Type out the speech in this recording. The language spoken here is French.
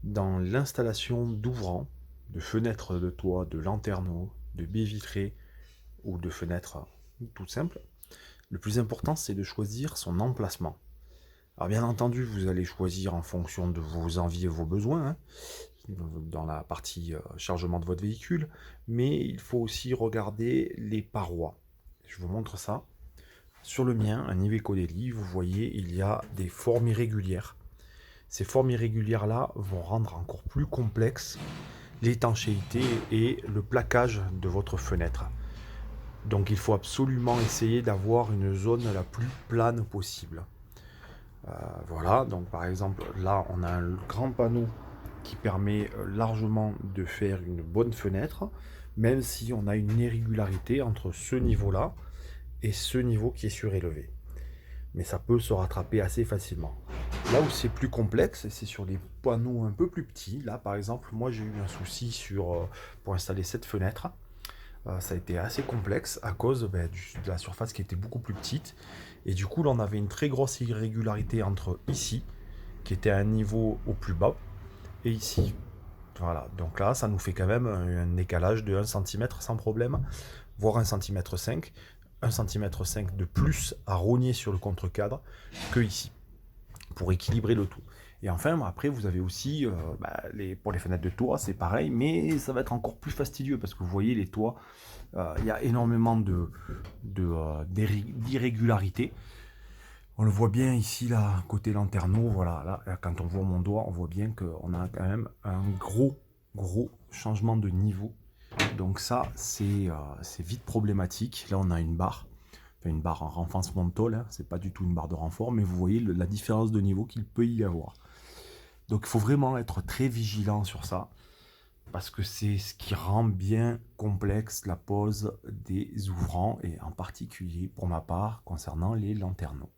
Dans l'installation d'ouvrants, de fenêtres de toit, de lanterneaux, de baies vitrées ou de fenêtres tout simples, le plus important c'est de choisir son emplacement. Alors bien entendu, vous allez choisir en fonction de vos envies et vos besoins, hein, dans la partie chargement de votre véhicule, mais il faut aussi regarder les parois. Je vous montre ça. Sur le mien, un Iveco Daily, vous voyez, il y a des formes irrégulières. Ces formes irrégulières-là vont rendre encore plus complexe l'étanchéité et le plaquage de votre fenêtre. Donc il faut absolument essayer d'avoir une zone la plus plane possible. Voilà, donc par exemple là on a un grand panneau qui permet largement de faire une bonne fenêtre, même si on a une irrégularité entre ce niveau-là et ce niveau qui est surélevé. Mais ça peut se rattraper assez facilement. Là où c'est plus complexe, c'est sur les panneaux un peu plus petits. Là, par exemple, moi j'ai eu un souci pour installer cette fenêtre. Ça a été assez complexe à cause de la surface qui était beaucoup plus petite. Et du coup, là, on avait une très grosse irrégularité entre ici, qui était à un niveau au plus bas, et ici. Voilà, donc là, ça nous fait quand même un décalage de 1 cm sans problème, voire 1 cm 5. 1 cm 5 de plus à rogner sur le contre-cadre que ici, pour équilibrer le tout. Et enfin, après, vous avez aussi, pour les fenêtres de toit, c'est pareil, mais ça va être encore plus fastidieux parce que vous voyez, les toits, il y a énormément d'irrégularités. On le voit bien ici, là, côté lanterneau, voilà, là, quand on voit mon doigt, on voit bien qu'on a quand même un gros changement de niveau. Donc ça, c'est vite problématique. Là, on a une barre en renforcement de tôle, hein, c'est pas du tout une barre de renfort, mais vous voyez la différence de niveau qu'il peut y avoir. Donc il faut vraiment être très vigilant sur ça, parce que c'est ce qui rend bien complexe la pose des ouvrants, et en particulier pour ma part concernant les lanterneaux.